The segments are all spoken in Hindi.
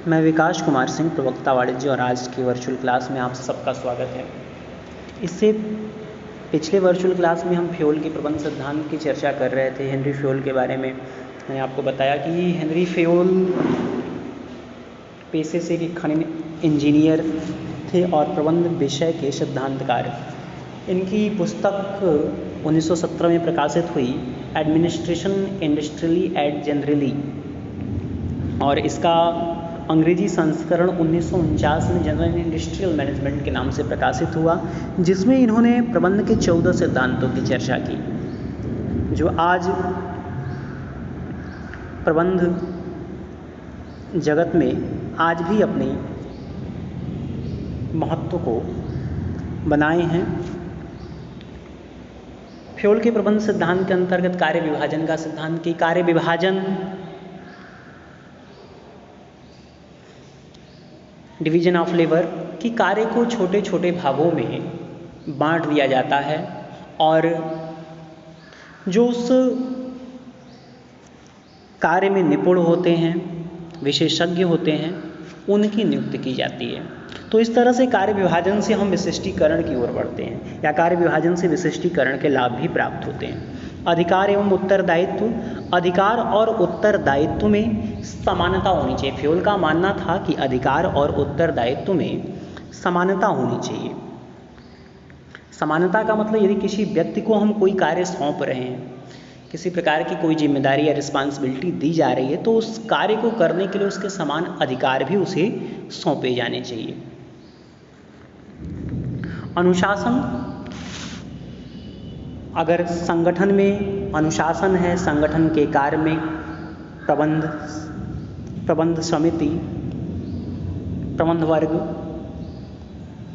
मैं विकास कुमार सिंह, प्रवक्ता वाणिज्य, और आज की वर्चुअल क्लास में आप सबका स्वागत है। इससे पिछले वर्चुअल क्लास में हम फ्यूल के प्रबंध सिद्धांत की चर्चा कर रहे थे। हेनरी फ्यूल के बारे में मैंने आपको बताया कि हेनरी फ्यूल पेशे से एक खनिज इंजीनियर थे और प्रबंध विषय के सिद्धांतकार। इनकी पुस्तक 1917 में प्रकाशित हुई, एडमिनिस्ट्रेशन इंडस्ट्रियली एंड जनरली, और इसका अंग्रेजी संस्करण 1949 में जनरल इंडस्ट्रियल मैनेजमेंट के नाम से प्रकाशित हुआ, जिसमें इन्होंने प्रबंध के 14 सिद्धांतों की चर्चा की, जो आज प्रबंध जगत में आज भी अपने महत्व को बनाए हैं। फ्यूल के प्रबंध सिद्धांत के अंतर्गत कार्य विभाजन का सिद्धांत की कार्य विभाजन डिवीजन ऑफ लेबर की कार्य को छोटे छोटे भागों में बांट दिया जाता है और जो उस कार्य में निपुण होते हैं, विशेषज्ञ होते हैं, उनकी नियुक्ति की जाती है। तो इस तरह से कार्य विभाजन से हम विशिष्टीकरण की ओर बढ़ते हैं, या कार्य विभाजन से विशिष्टीकरण के लाभ भी प्राप्त होते हैं। अधिकार एवं उत्तरदायित्व, अधिकार और उत्तरदायित्व में समानता होनी चाहिए। फ्यूल का मानना था कि अधिकार और उत्तरदायित्व में समानता होनी चाहिए। समानता का मतलब, यदि किसी व्यक्ति को हम कोई कार्य सौंप रहे हैं, किसी प्रकार की कोई जिम्मेदारी या रिस्पांसिबिलिटी दी जा रही है, तो उस कार्य को करने के लिए उसके समान अधिकार भी उसे सौंपे जाने चाहिए। अनुशासन, अगर संगठन में अनुशासन है, संगठन के कार्य में प्रबंध समिति, प्रबंध वर्ग,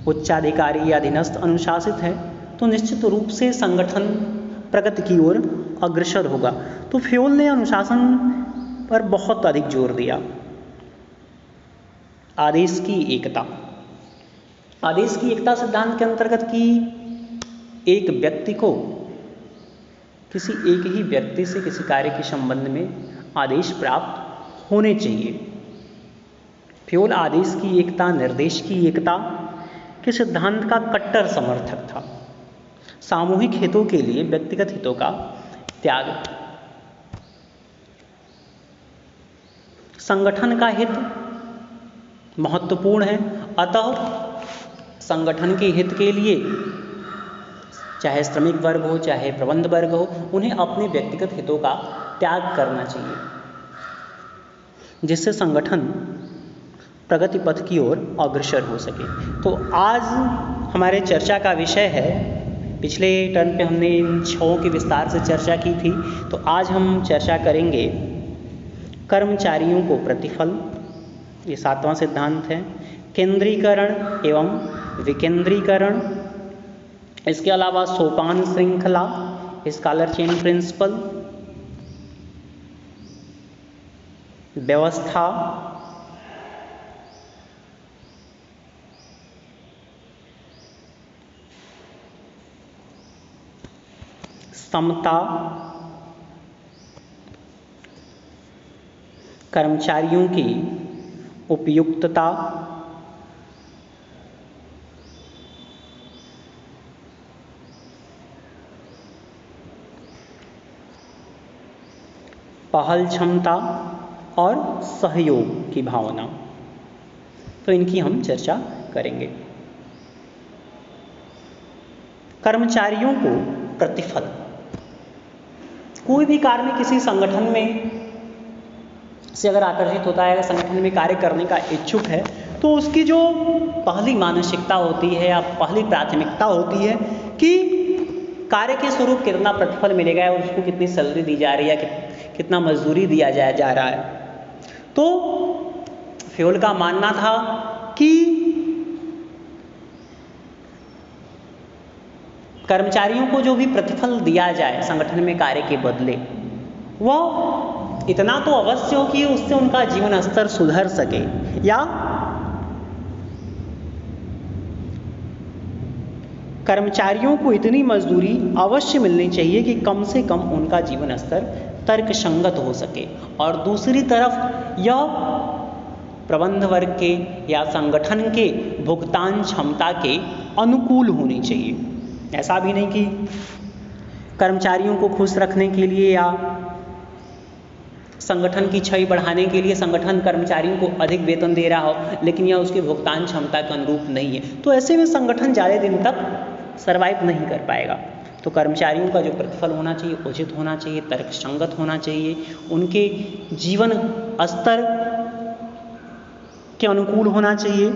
उच्चाधिकारी या अधीनस्थ अनुशासित है, तो निश्चित रूप से संगठन प्रगति की ओर अग्रसर होगा। तो फ्यूल ने अनुशासन पर बहुत अधिक जोर दिया। आदेश की एकता, आदेश की एकता सिद्धांत के अंतर्गत कि एक व्यक्ति को, किसी एक ही व्यक्ति से किसी कार्य के संबंध में आदेश प्राप्त होने चाहिए। फ्यूल आदेश की एकता, निर्देश की एकता के सिद्धांत का कट्टर समर्थक था। सामूहिक हितों के लिए व्यक्तिगत हितों का त्याग, संगठन का हित महत्वपूर्ण है, अतः संगठन के हित के लिए चाहे श्रमिक वर्ग हो, चाहे प्रबंध वर्ग हो, उन्हें अपने व्यक्तिगत हितों का त्याग करना चाहिए, जिससे संगठन प्रगति पथ की ओर अग्रसर हो सके। तो आज हमारे चर्चा का विषय है, पिछले टर्न पे हमने इन 6 की विस्तार से चर्चा की थी, तो आज हम चर्चा करेंगे कर्मचारियों को प्रतिफल, ये 7वां सिद्धांत है। केंद्रीकरण एवं विकेंद्रीकरण, इसके अलावा सोपान श्रृंखला, स्कॉलर चेन प्रिंसिपल, व्यवस्था, समता, कर्मचारियों की उपयुक्तता, पहल क्षमता और सहयोग की भावना, तो इनकी हम चर्चा करेंगे। कर्मचारियों को प्रतिफल, कोई भी कार्मिक किसी संगठन में से अगर आकर्षित होता है, अगर संगठन में कार्य करने का इच्छुक है, तो उसकी जो पहली मानसिकता होती है या पहली प्राथमिकता होती है कि कार्य के स्वरूप कितना प्रतिफल मिलेगा, या उसको कितनी सैलरी दी जा रही है, कितना मजदूरी दिया जा रहा है। तो फ्यूल का मानना था कि कर्मचारियों को जो भी प्रतिफल दिया जाए संगठन में कार्य के बदले, वह इतना तो अवश्य हो कि उससे उनका जीवन स्तर सुधर सके, या कर्मचारियों को इतनी मजदूरी अवश्य मिलनी चाहिए कि कम से कम उनका जीवन स्तर तर्कसंगत हो सके। और दूसरी तरफ यह प्रबंध वर्ग के या संगठन के भुगतान क्षमता के अनुकूल होनी चाहिए। ऐसा भी नहीं कि कर्मचारियों को खुश रखने के लिए या संगठन की छवि बढ़ाने के लिए संगठन कर्मचारियों को अधिक वेतन दे रहा हो लेकिन यह उसके भुगतान क्षमता के अनुरूप नहीं है, तो ऐसे में संगठन ज़्यादा दिन तक सर्वाइव नहीं कर पाएगा। तो कर्मचारियों का जो प्रतिफल होना चाहिए उचित होना चाहिए, तर्कसंगत होना चाहिए, उनके जीवन स्तर के अनुकूल होना चाहिए,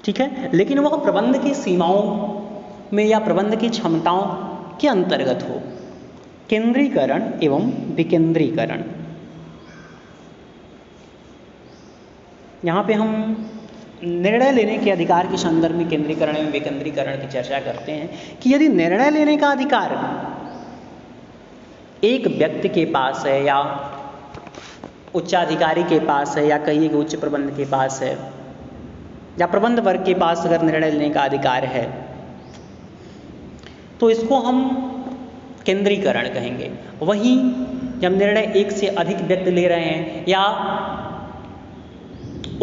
ठीक है, लेकिन वह प्रबंध की सीमाओं में या प्रबंध की क्षमताओं के अंतर्गत हो। केंद्रीकरण एवं विकेंद्रीकरण, यहाँ पे हम निर्णय लेने के अधिकार के संदर्भ में केंद्रीकरण एवं विकेंद्रीकरण की चर्चा करते हैं कि यदि निर्णय लेने का अधिकार एक व्यक्ति के पास है या उच्चाधिकारी के पास है या कहिए कि उच्च प्रबंध के पास है या प्रबंध वर्ग के पास अगर निर्णय लेने का अधिकार है तो इसको हम केंद्रीकरण कहेंगे। वहीं जब निर्णय एक से अधिक व्यक्ति ले रहे हैं या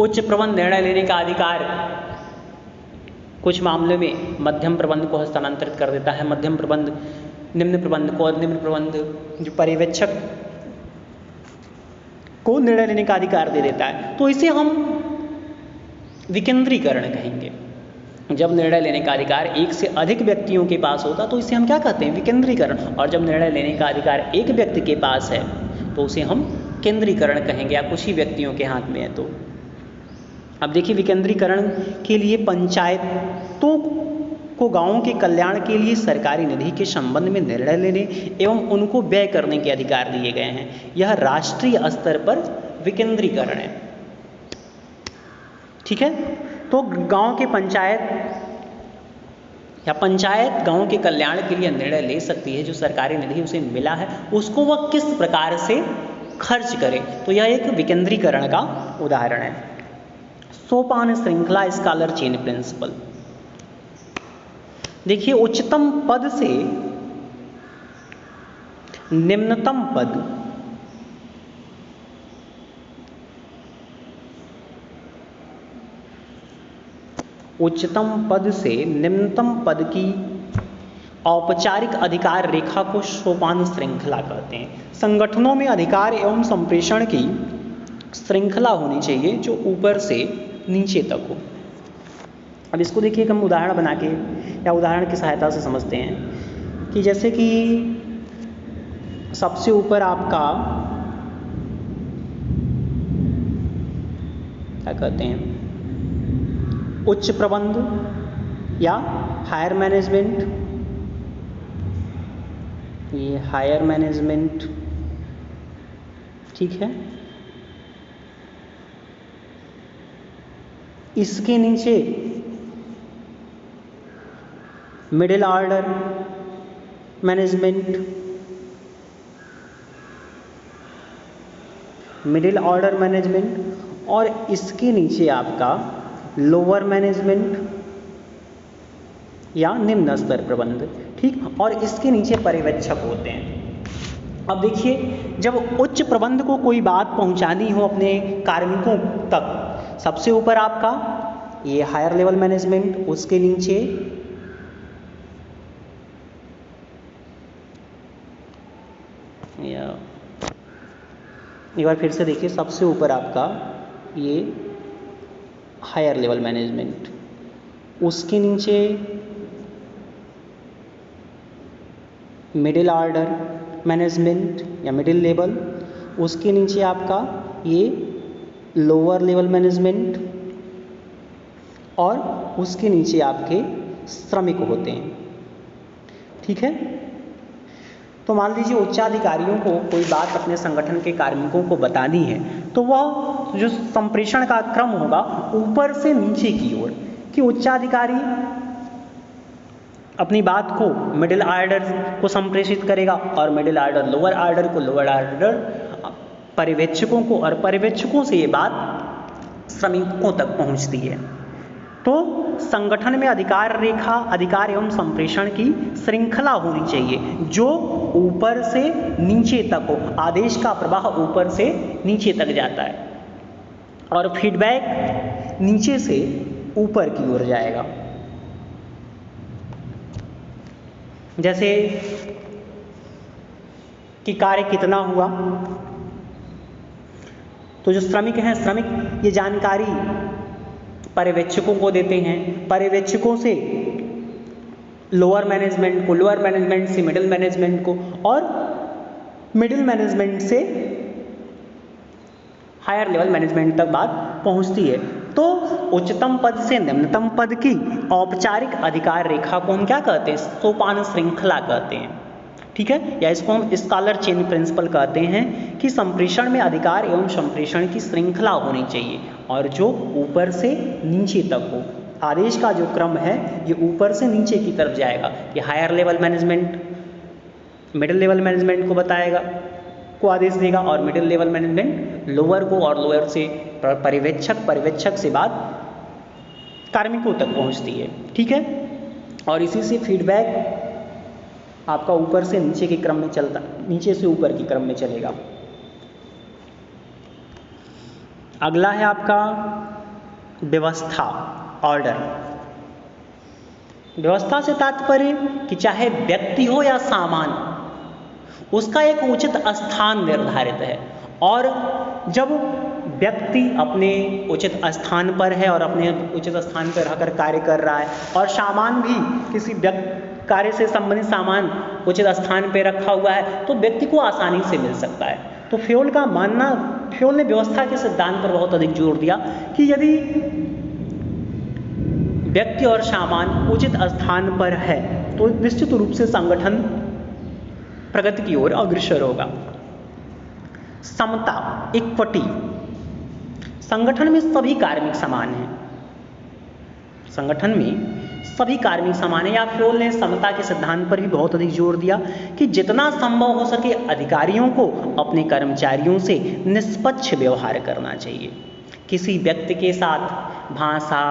उच्च प्रबंध निर्णय लेने का अधिकार कुछ मामलों में मध्यम प्रबंध को हस्तांतरित कर देता है, मध्यम प्रबंध निम्न प्रबंध को और निम्न प्रबंध जो पर्यवेक्षक को निर्णय लेने का अधिकार दे देता है, तो इसे हम विकेंद्रीकरण कहेंगे। जब निर्णय लेने का अधिकार एक से अधिक व्यक्तियों के पास होता तो इसे हम क्या कहते हैं, विकेंद्रीकरण। और जब निर्णय लेने का अधिकार एक व्यक्ति के पास है तो उसे हम केंद्रीकरण कहेंगे, या कुछ ही व्यक्तियों के हाथ में है। तो अब देखिए, विकेंद्रीकरण के लिए पंचायतों को गांवों के कल्याण के लिए सरकारी निधि के संबंध में निर्णय लेने एवं उनको व्यय करने के अधिकार दिए गए हैं। यह राष्ट्रीय स्तर पर विकेंद्रीकरण है, ठीक है। तो गांव के पंचायत या पंचायत गांव के कल्याण के लिए निर्णय ले सकती है, जो सरकारी निधि उसे मिला है उसको वह किस प्रकार से खर्च करे, तो यह एक विकेंद्रीकरण का उदाहरण है। सोपान श्रृंखला, स्कॉलर चेन प्रिंसिपल। देखिए, उच्चतम पद से निम्नतम पद उच्चतम पद से निम्नतम पद की औपचारिक अधिकार रेखा को सोपान श्रृंखला कहते हैं। संगठनों में अधिकार एवं संप्रेषण की श्रृंखला होनी चाहिए जो ऊपर से नीचे तक हो। अब इसको देखिए, हम उदाहरण बना के या उदाहरण की सहायता से समझते हैं कि जैसे कि सबसे ऊपर आपका क्या कहते हैं, उच्च प्रबंध या हायर मैनेजमेंट, ये हायर मैनेजमेंट, ठीक है। इसके नीचे middle order management, middle order management, और इसके नीचे आपका लोअर मैनेजमेंट या निम्न स्तर प्रबंध, ठीक। और इसके नीचे पर्यवेक्षक होते हैं। अब देखिए, जब उच्च प्रबंध को कोई बात पहुंचानी हो अपने कार्मिकों तक, सबसे ऊपर आपका ये हायर लेवल मैनेजमेंट, उसके नीचे एक बार फिर से देखिए, सबसे ऊपर आपका ये हायर लेवल मैनेजमेंट, उसके नीचे मिडिल ऑर्डर मैनेजमेंट या मिडिल लेवल, उसके नीचे आपका ये लोअर लेवल मैनेजमेंट, और उसके नीचे आपके श्रमिक होते हैं, ठीक है। तो मान लीजिए उच्चाधिकारियों को कोई बात अपने संगठन के कार्मिकों को बतानी है, तो वह जो संप्रेषण का क्रम होगा ऊपर से नीचे की ओर, कि उच्चाधिकारी अपनी बात को मिडिल ऑर्डर को संप्रेषित करेगा और मिडिल ऑर्डर लोअर ऑर्डर को, लोअर ऑर्डर पर्यवेक्षकों को, और पर्यवेक्षकों से ये बात श्रमिकों तक पहुंचती है। तो संगठन में अधिकार रेखा, अधिकार एवं संप्रेषण की श्रृंखला होनी चाहिए जो ऊपर से नीचे तक हो, आदेश का प्रवाह ऊपर से नीचे तक जाता है। और फीडबैक नीचे से ऊपर की ओर जाएगा। जैसे कि कार्य कितना हुआ, तो जो श्रमिक हैं, श्रमिक ये जानकारी पर्यवेक्षकों को देते हैं, पर्यवेक्षकों से लोअर मैनेजमेंट को, लोअर मैनेजमेंट से मिडिल मैनेजमेंट को, और मिडिल मैनेजमेंट से हायर लेवल मैनेजमेंट तक बात पहुंचती है। तो उच्चतम पद से निम्नतम पद की औपचारिक अधिकार रेखा को हम क्या कहते हैं? सोपान श्रृंखला कहते हैं। ठीक है, या इसको हम स्कॉलर चेन प्रिंसिपल कहते हैं कि संप्रेषण में अधिकार एवं संप्रेषण की श्रृंखला होनी चाहिए और जो ऊपर से नीचे तक हो। आदेश का जो क्रम है ये ऊपर से नीचे की तरफ जाएगा। ये higher level management middle level management को बताएगा, को आदेश देगा, और मिडिल लेवल मैनेजमेंट लोअर को, और लोअर से पर्यवेक्षक, पर्यवेक्षक से बात कार्मिकों तक पहुंचती है। ठीक है, और इसी से फीडबैक आपका ऊपर से नीचे के क्रम में चलता, नीचे से ऊपर के क्रम में चलेगा। अगला है आपका व्यवस्था, ऑर्डर। व्यवस्था से तात्पर्य कि चाहे व्यक्ति हो या सामान, उसका एक उचित स्थान निर्धारित है, और जब व्यक्ति अपने उचित स्थान पर है और अपने उचित स्थान पर रहकर कार्य कर रहा है, और सामान भी किसी कार्य से संबंधित सामान उचित स्थान पर रखा हुआ है, तो व्यक्ति को आसानी से मिल सकता है। तो फ्योल का मानना, फ्योल ने व्यवस्था के सिद्धांत पर बहुत अधिक जोर दिया कि यदि व्यक्ति और सामान उचित स्थान पर है तो निश्चित रूप से संगठन प्रगति की ओर अग्रसर होगा। समता, इक्विटी, संगठन में सभी कार्मिक समान हैं, संगठन में सभी कार्मिक समान है। या फ्योल ने समता के सिद्धांत पर भी बहुत अधिक जोर दिया कि जितना संभव हो सके अधिकारियों को अपने कर्मचारियों से निष्पक्ष व्यवहार करना चाहिए। किसी व्यक्ति के साथ भाषा,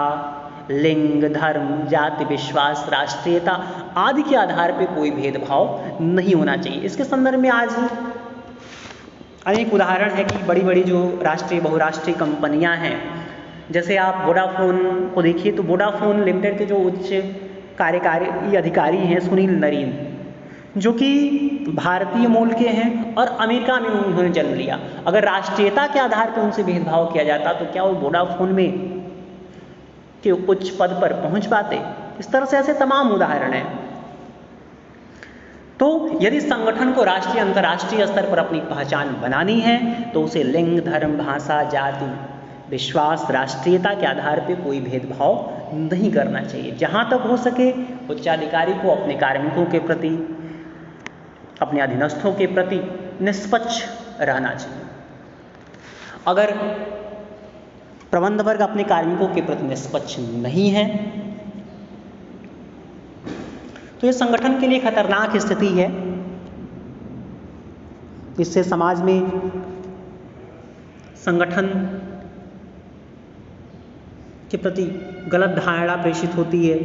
लिंग, धर्म, जाति, विश्वास, राष्ट्रीयता आदि के आधार पर कोई भेदभाव नहीं होना चाहिए। इसके संदर्भ में आज अनेक उदाहरण है कि बड़ी बड़ी जो राष्ट्रीय बहुराष्ट्रीय कंपनियां हैं, जैसे आप वोडाफोन को देखिए, तो वोडाफोन लिमिटेड के जो उच्च कार्यकारी अधिकारी हैं सुनील नरीन, जो कि भारतीय मूल के हैं और अमेरिका में उन्होंने जन्म लिया। अगर राष्ट्रीयता के आधार पर उनसे भेदभाव किया जाता तो क्या वो वोडाफोन में के उच्च पद पर पहुंच पाते? इस तरह से ऐसे तमाम उदाहरण हैं। तो यदि संगठन को राष्ट्रीय अंतर्राष्ट्रीय स्तर पर अपनी पहचान बनानी है तो उसे लिंग, धर्म, भाषा, जाति, विश्वास, राष्ट्रीयता के आधार पर कोई भेदभाव नहीं करना चाहिए। जहां तक हो सके उच्चाधिकारी को अपने कार्मिकों के प्रति, अपने अधीनस्थों के प्रति निष्पक्ष रहना चाहिए। अगर प्रबंध वर्ग अपने कार्मिकों के प्रति निष्पक्ष नहीं है तो ये संगठन के लिए खतरनाक स्थिति है। इससे समाज में संगठन के प्रति गलत धारणा प्रेषित होती है।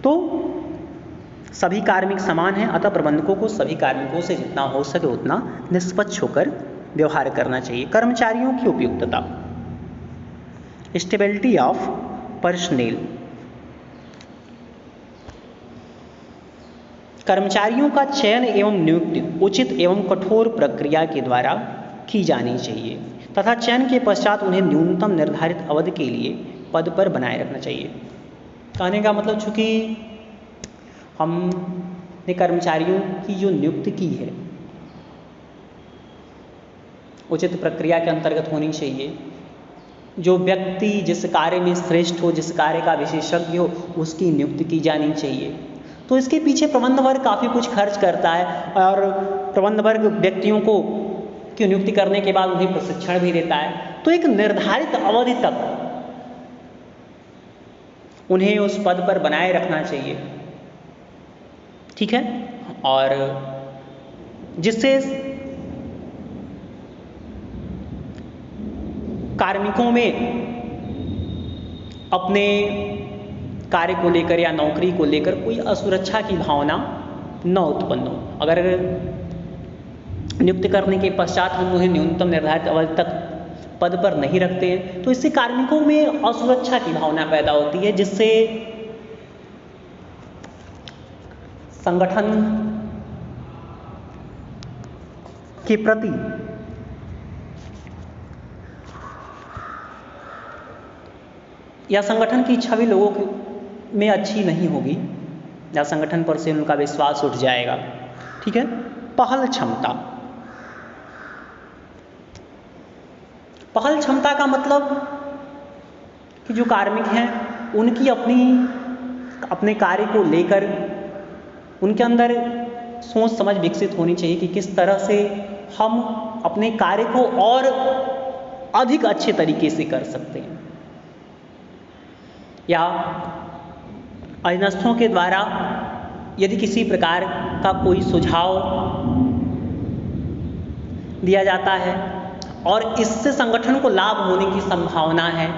तो सभी कार्मिक समान हैं, अतः प्रबंधकों को सभी कार्मिकों से जितना हो सके उतना निष्पक्ष होकर व्यवहार करना चाहिए। कर्मचारियों की उपयुक्तता, स्टेबिलिटी ऑफ पर्सनेल, कर्मचारियों का चयन एवं नियुक्ति उचित एवं कठोर प्रक्रिया के द्वारा की जानी चाहिए तथा चयन के पश्चात उन्हें न्यूनतम निर्धारित अवधि के लिए पद पर बनाए रखना चाहिए। कहने का मतलब, चूंकि हमने कर्मचारियों की जो नियुक्ति की है उचित प्रक्रिया के अंतर्गत होनी चाहिए। जो व्यक्ति जिस कार्य में श्रेष्ठ हो, जिस कार्य का विशेषज्ञ हो, उसकी नियुक्ति की जानी चाहिए। तो इसके पीछे प्रबंध वर्ग काफ़ी कुछ खर्च करता है और प्रबंध वर्ग व्यक्तियों को की नियुक्ति करने के बाद उन्हें प्रशिक्षण भी देता है। तो एक निर्धारित अवधि तक उन्हें उस पद पर बनाए रखना चाहिए, ठीक है, और जिससे कार्मिकों में अपने कार्य को लेकर या नौकरी को लेकर कोई असुरक्षा की भावना न उत्पन्न हो। अगर नियुक्त करने के पश्चात हम उन्हें न्यूनतम निर्धारित अवधि तक पद पर नहीं रखते हैं, तो इससे कार्मिकों में असुरक्षा की भावना पैदा होती है, जिससे संगठन के प्रति या संगठन की छवि लोगों में अच्छी नहीं होगी, या संगठन पर से उनका विश्वास उठ जाएगा। ठीक है। पहल क्षमता। पहल क्षमता का मतलब कि जो कार्मिक हैं उनकी अपने कार्य को लेकर उनके अंदर सोच समझ विकसित होनी चाहिए कि किस तरह से हम अपने कार्य को और अधिक अच्छे तरीके से कर सकते हैं, या अधीनस्थों के द्वारा यदि किसी प्रकार का कोई सुझाव दिया जाता है और इससे संगठन को लाभ होने की संभावना है,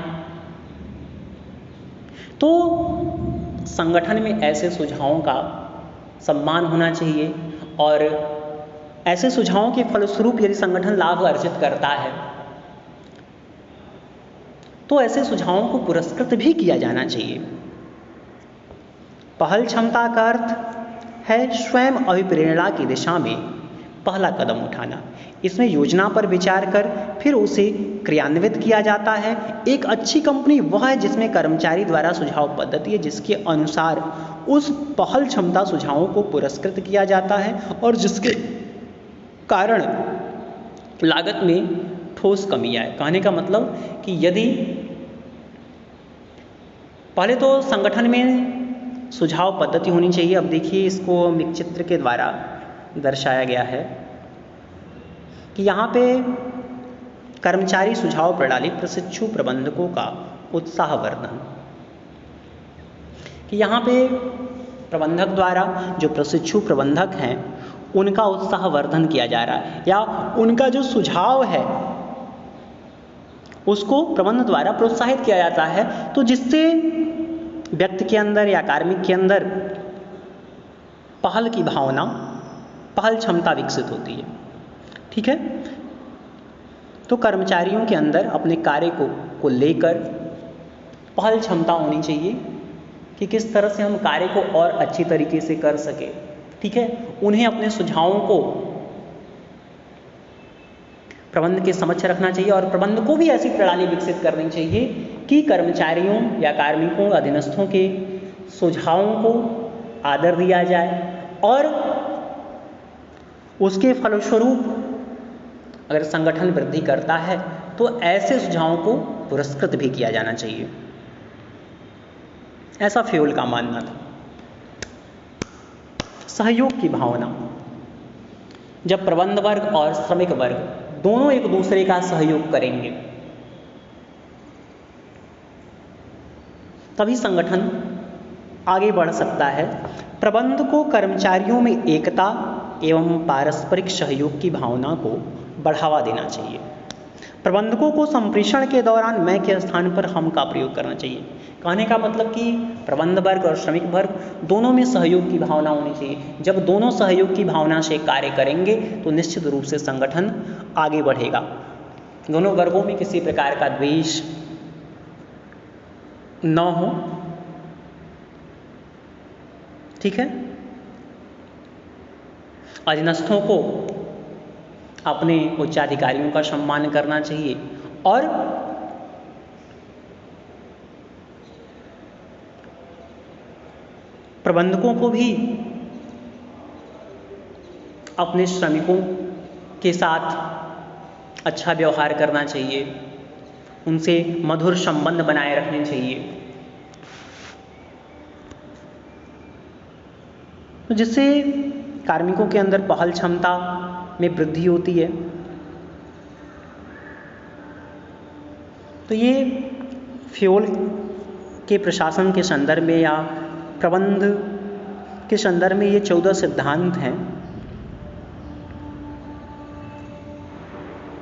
तो संगठन में ऐसे सुझावों का सम्मान होना चाहिए, और ऐसे सुझावों के फलस्वरूप यदि संगठन लाभ अर्जित करता है तो ऐसे सुझावों को पुरस्कृत भी किया जाना चाहिए। पहल क्षमता का अर्थ है स्वयं अभिप्रेरणा की दिशा में पहला कदम उठाना। इसमें योजना पर विचार कर फिर उसे क्रियान्वित किया जाता है। एक अच्छी कंपनी वह है जिसमें कर्मचारी द्वारा सुझाव पद्धति है जिसके अनुसार उस पहल क्षमता सुझावों को पुरस्कृत किया जाता है और जिसके कारण लागत में ठोस कमी आए। कहने का मतलब कि यदि पहले तो संगठन में सुझाव पद्धति होनी चाहिए। अब देखिए, इसको एक चित्र के द्वारा दर्शाया गया है कि यहाँ पे कर्मचारी सुझाव प्रणाली प्रशिक्षु प्रबंधकों का उत्साहवर्धन, कि यहाँ पे प्रबंधक द्वारा जो प्रशिक्षु प्रबंधक हैं उनका उत्साहवर्धन किया जा रहा है, या उनका जो सुझाव है उसको प्रबंधक द्वारा प्रोत्साहित किया जाता है, तो जिससे व्यक्ति के अंदर या कार्मिक के अंदर पहल की भावना, पहल क्षमता विकसित होती है। ठीक है। तो कर्मचारियों के अंदर अपने कार्य को लेकर पहल क्षमता होनी चाहिए कि किस तरह से हम कार्य को और अच्छी तरीके से कर सके। ठीक है। उन्हें अपने सुझावों को प्रबंध के समक्ष रखना चाहिए, और प्रबंध को भी ऐसी प्रणाली विकसित करनी चाहिए कि कर्मचारियों या कार्मिकों, अधीनस्थों के सुझावों को आदर दिया जाए, और उसके फलस्वरूप अगर संगठन वृद्धि करता है तो ऐसे सुझावों को पुरस्कृत भी किया जाना चाहिए। ऐसा फ्योल का मानना था। सहयोग की भावना। जब प्रबंध वर्ग और श्रमिक वर्ग दोनों एक दूसरे का सहयोग करेंगे तभी संगठन आगे बढ़ सकता है। प्रबंध को कर्मचारियों में एकता एवं पारस्परिक सहयोग की भावना को बढ़ावा देना चाहिए। प्रबंधकों को संप्रेषण के दौरान मैं के स्थान पर हम का प्रयोग करना चाहिए। कहने का मतलब कि प्रबंध वर्ग और श्रमिक वर्ग दोनों में सहयोग की भावना होनी चाहिए। जब दोनों सहयोग की भावना से कार्य करेंगे तो निश्चित रूप से संगठन आगे बढ़ेगा। दोनों वर्गों में किसी प्रकार का द्वेष न हो। ठीक है। अधीनस्थों को अपने उच्चाधिकारियों का सम्मान करना चाहिए, और प्रबंधकों को भी अपने श्रमिकों के साथ अच्छा व्यवहार करना चाहिए, उनसे मधुर संबंध बनाए रखने चाहिए, जिससे कार्मिकों के अंदर पहल क्षमता में वृद्धि होती है। तो ये फ्योल के प्रशासन के संदर्भ में या प्रबंध के संदर्भ में ये 14 सिद्धांत हैं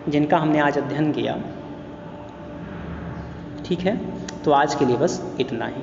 जिनका हमने आज अध्ययन किया। ठीक है। तो आज के लिए बस इतना ही।